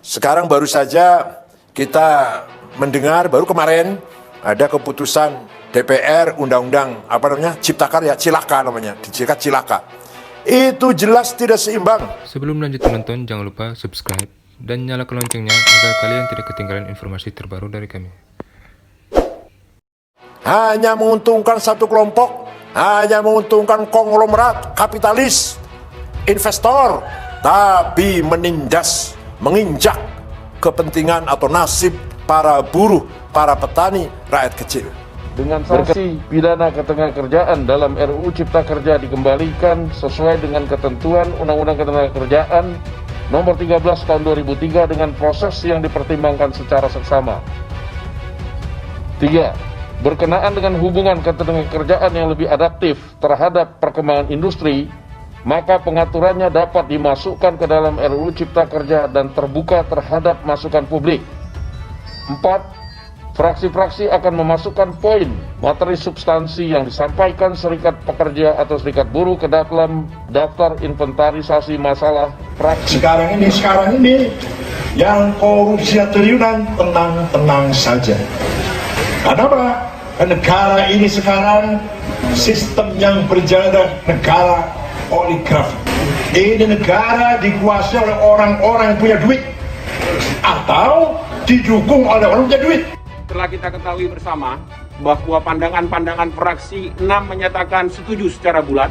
Sekarang baru saja kita mendengar, baru kemarin ada keputusan DPR Undang-Undang Cipta Karya, Cilaka namanya, disingkat Cilaka. Itu jelas tidak seimbang. Sebelum lanjut menonton, jangan lupa subscribe dan nyalakan loncengnya agar kalian tidak ketinggalan informasi terbaru dari kami. Hanya menguntungkan satu kelompok, hanya menguntungkan konglomerat, kapitalis, investor, tapi menindas, menginjak kepentingan atau nasib para buruh, para petani, rakyat kecil. Dengan sanksi pidana ketenagakerjaan dalam RUU Cipta Kerja dikembalikan sesuai dengan ketentuan Undang-Undang Ketenagakerjaan Nomor 13 Tahun 2003 dengan proses yang dipertimbangkan secara seksama. 3. Berkenaan dengan hubungan ketenagakerjaan yang lebih adaptif terhadap perkembangan industri, maka pengaturannya dapat dimasukkan ke dalam RUU Cipta Kerja dan terbuka terhadap masukan publik. 4. Fraksi-fraksi akan memasukkan poin materi substansi yang disampaikan serikat pekerja atau serikat buruh ke dalam daftar inventarisasi masalah fraksi. Sekarang ini yang korupsi triliunan tenang saja. Kenapa? Negara ini sekarang sistem yang berjalan adalah negara oligarki. Ini negara dikuasai oleh orang-orang yang punya duit atau didukung oleh orang yang punya duit. Setelah kita ketahui bersama bahwa pandangan-pandangan fraksi 6 menyatakan setuju secara bulat,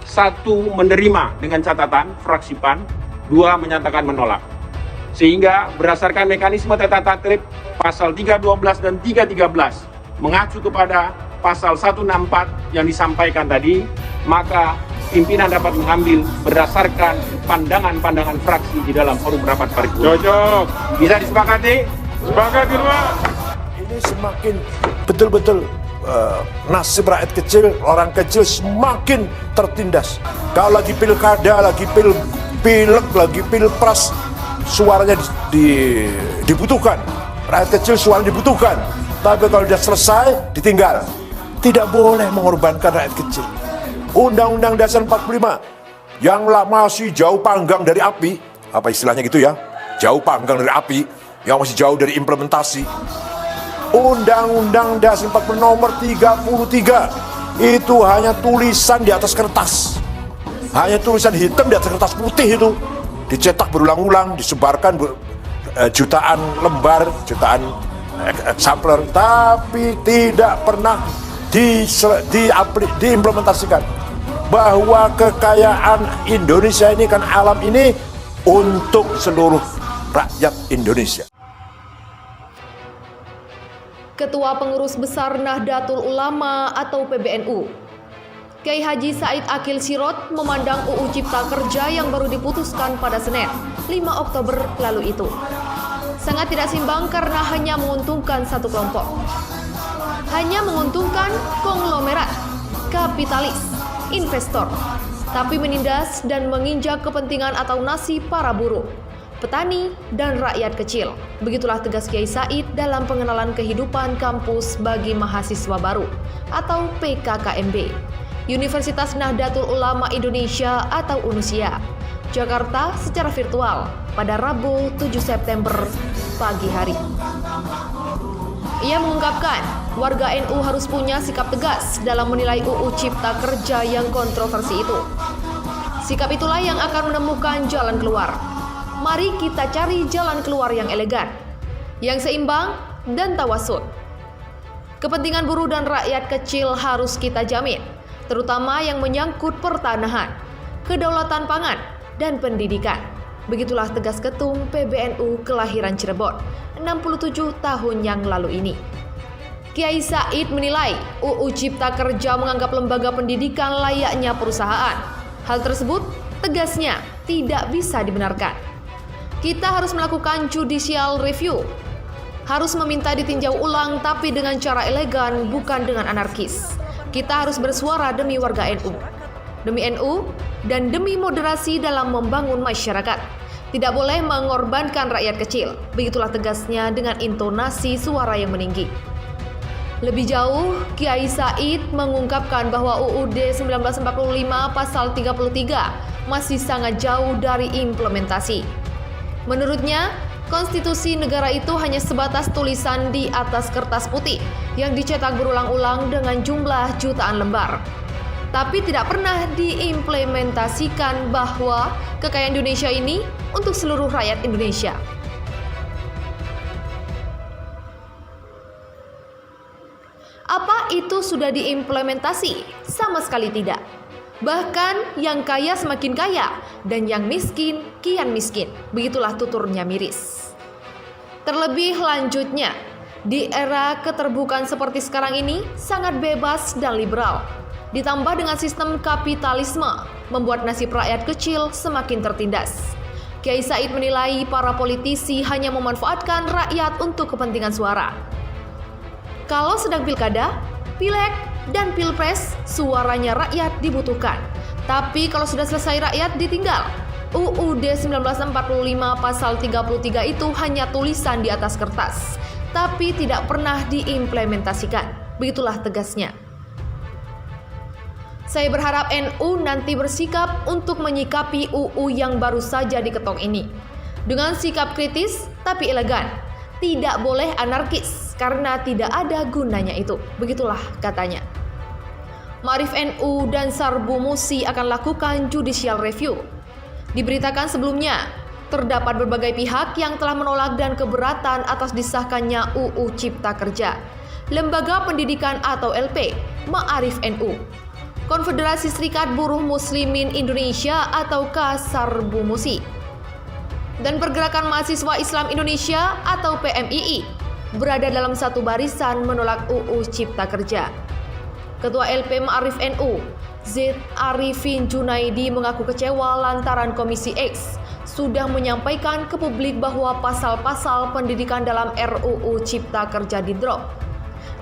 1 menerima dengan catatan fraksi PAN, 2 menyatakan menolak. Sehingga berdasarkan mekanisme tata tertib pasal 312 dan 313 mengacu kepada pasal 164 yang disampaikan tadi, maka pimpinan dapat mengambil berdasarkan pandangan-pandangan fraksi di dalam forum rapat paripurna. Cocok. Bisa disepakati? Sepakati, Pak. Ini semakin betul-betul nasib rakyat kecil, orang kecil semakin tertindas. Kalau lagi pilkada, lagi pilek, lagi pilpres, suaranya dibutuhkan. Rakyat kecil suaranya dibutuhkan. Tapi kalau sudah selesai, ditinggal. Tidak boleh mengorbankan rakyat kecil. Undang-Undang Dasar 45 yang masih jauh panggang dari api, apa istilahnya gitu ya, jauh panggang dari api, yang masih jauh dari implementasi. Undang-Undang Dasar 45 nomor 33 itu hanya tulisan di atas kertas, hanya tulisan hitam di atas kertas putih, itu dicetak berulang-ulang, disebarkan jutaan lembar, jutaan sampler, tapi tidak pernah diimplementasikan. Bahwa kekayaan Indonesia ini kan alam ini untuk seluruh rakyat Indonesia. Ketua Pengurus Besar Nahdlatul Ulama atau PBNU, Kiai Haji Said Akil Sirot memandang UU Cipta Kerja yang baru diputuskan pada Senin, 5 Oktober lalu itu sangat tidak seimbang karena hanya menguntungkan satu kelompok. Hanya menguntungkan konglomerat, kapitalis, investor, tapi menindas dan menginjak kepentingan atau nasib para buruh, petani, dan rakyat kecil. Begitulah tegas Kiai Said dalam pengenalan kehidupan kampus bagi mahasiswa baru atau PKKMB Universitas Nahdlatul Ulama Indonesia atau UNUSIA, Jakarta secara virtual pada Rabu 7 September pagi hari. Ia mengungkapkan, warga NU harus punya sikap tegas dalam menilai UU Cipta Kerja yang kontroversi itu. Sikap itulah yang akan menemukan jalan keluar. Mari kita cari jalan keluar yang elegan, yang seimbang dan tawasud. Kepentingan buruh dan rakyat kecil harus kita jamin, terutama yang menyangkut pertanahan, kedaulatan pangan, dan pendidikan. Begitulah tegas Ketum PBNU kelahiran Cirebon 67 tahun yang lalu ini. Kiai Said menilai UU Cipta Kerja menganggap lembaga pendidikan layaknya perusahaan. Hal tersebut tegasnya tidak bisa dibenarkan. Kita harus melakukan judicial review, harus meminta ditinjau ulang tapi dengan cara elegan, bukan dengan anarkis. Kita harus bersuara demi warga NU, demi NU, dan demi moderasi dalam membangun masyarakat. Tidak boleh mengorbankan rakyat kecil. Begitulah tegasnya dengan intonasi suara yang meninggi. Lebih jauh, Kiai Said mengungkapkan bahwa UUD 1945 pasal 33 masih sangat jauh dari implementasi. Menurutnya, Konstitusi negara itu hanya sebatas tulisan di atas kertas putih yang dicetak berulang-ulang dengan jumlah jutaan lembar. Tapi tidak pernah diimplementasikan bahwa kekayaan Indonesia ini untuk seluruh rakyat Indonesia. Apa itu sudah diimplementasi? Sama sekali tidak. Bahkan yang kaya semakin kaya dan yang miskin kian miskin. Begitulah tuturnya miris. Terlebih lanjutnya, di era keterbukaan seperti sekarang ini sangat bebas dan liberal. Ditambah dengan sistem kapitalisme, membuat nasib rakyat kecil semakin tertindas. Kiai Said menilai para politisi hanya memanfaatkan rakyat untuk kepentingan suara. Kalau sedang pilkada, pileg, dan pilpres, suaranya rakyat dibutuhkan. Tapi kalau sudah selesai rakyat ditinggal. UUD 1945 pasal 33 itu hanya tulisan di atas kertas, tapi tidak pernah diimplementasikan. Begitulah tegasnya. Saya berharap NU nanti bersikap untuk menyikapi UU yang baru saja diketok ini. Dengan sikap kritis tapi elegan. Tidak boleh anarkis karena tidak ada gunanya itu. Begitulah katanya. Ma'arif NU dan Sarbu Musi akan lakukan judicial review. Diberitakan sebelumnya, terdapat berbagai pihak yang telah menolak dan keberatan atas disahkannya UU Cipta Kerja. Lembaga Pendidikan atau LP, Ma'arif NU, Konfederasi Serikat Buruh Muslimin Indonesia atau Sarbu Musi, dan Pergerakan Mahasiswa Islam Indonesia atau PMII berada dalam satu barisan menolak UU Cipta Kerja. Ketua LP Ma'arif NU, Zaid Arifin Junaidi mengaku kecewa lantaran Komisi X sudah menyampaikan ke publik bahwa pasal-pasal pendidikan dalam RUU Cipta Kerja di-drop.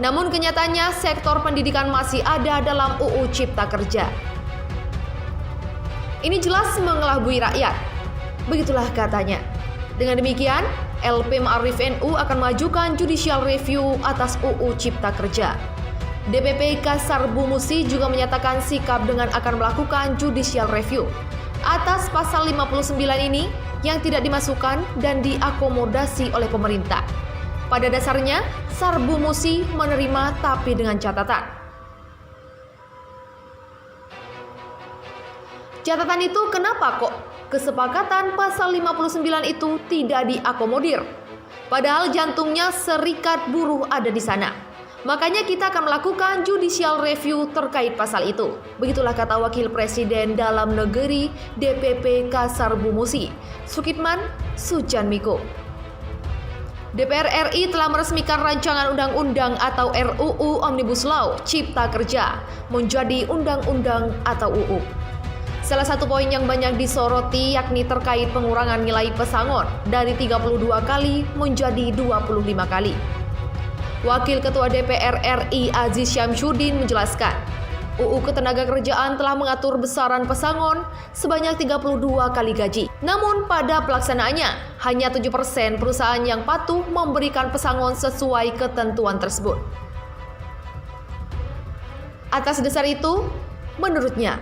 Namun kenyataannya sektor pendidikan masih ada dalam UU Cipta Kerja. Ini jelas mengelabui rakyat. Begitulah katanya. Dengan demikian, LP Ma'arif NU akan mengajukan judicial review atas UU Cipta Kerja. DPP Sarbu Musi juga menyatakan sikap dengan akan melakukan judicial review atas pasal 59 ini yang tidak dimasukkan dan diakomodasi oleh pemerintah. Pada dasarnya, Sarbu Musi menerima tapi dengan catatan. Catatan itu kenapa kok kesepakatan pasal 59 itu tidak diakomodir? Padahal jantungnya Serikat Buruh ada di sana. Makanya kita akan melakukan judicial review terkait pasal itu. Begitulah kata Wakil Presiden Dalam Negeri DPP Sarbu Musi, Sukitman Sujanmiko. DPR RI telah meresmikan rancangan undang-undang atau RUU Omnibus Law Cipta Kerja menjadi undang-undang atau UU. Salah satu poin yang banyak disoroti yakni terkait pengurangan nilai pesangon dari 32 kali menjadi 25 kali. Wakil Ketua DPR RI Aziz Syamsuddin menjelaskan, UU Ketenagakerjaan telah mengatur besaran pesangon sebanyak 32 kali gaji. Namun pada pelaksanaannya, hanya 7% perusahaan yang patuh memberikan pesangon sesuai ketentuan tersebut. Atas dasar itu, menurutnya,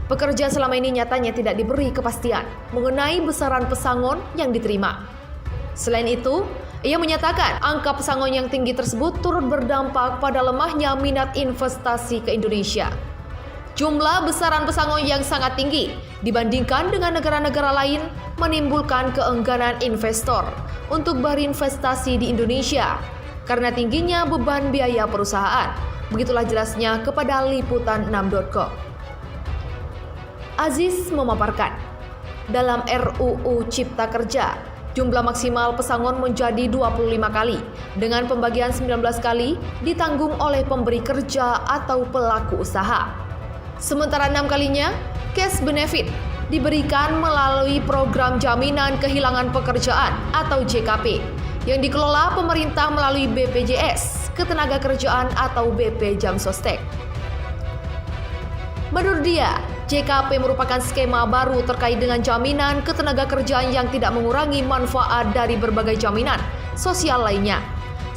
pekerja selama ini nyatanya tidak diberi kepastian mengenai besaran pesangon yang diterima. Selain itu, ia menyatakan angka pesangon yang tinggi tersebut turut berdampak pada lemahnya minat investasi ke Indonesia. Jumlah besaran pesangon yang sangat tinggi dibandingkan dengan negara-negara lain menimbulkan keengganan investor untuk berinvestasi di Indonesia karena tingginya beban biaya perusahaan. Begitulah jelasnya kepada liputan6.com. Aziz memaparkan, dalam RUU Cipta Kerja, jumlah maksimal pesangon menjadi 25 kali, dengan pembagian 19 kali ditanggung oleh pemberi kerja atau pelaku usaha. Sementara 6 kalinya, cash benefit diberikan melalui program jaminan kehilangan pekerjaan atau JKP, yang dikelola pemerintah melalui BPJS, Ketenagakerjaan atau BP Jamsostek. Menurut dia, JKP merupakan skema baru terkait dengan jaminan ketenagakerjaan yang tidak mengurangi manfaat dari berbagai jaminan sosial lainnya,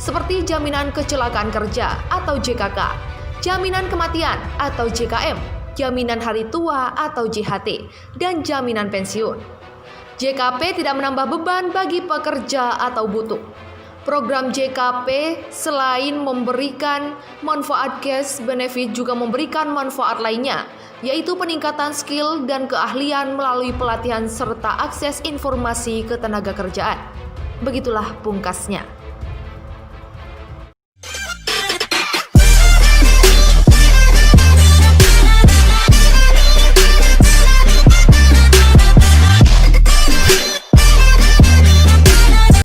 seperti jaminan kecelakaan kerja atau JKK, jaminan kematian atau JKM, jaminan hari tua atau JHT, dan jaminan pensiun. JKP tidak menambah beban bagi pekerja atau butuh. Program JKP selain memberikan manfaat cash benefit juga memberikan manfaat lainnya, yaitu peningkatan skill dan keahlian melalui pelatihan serta akses informasi ketenaga kerjaan. Begitulah pungkasnya.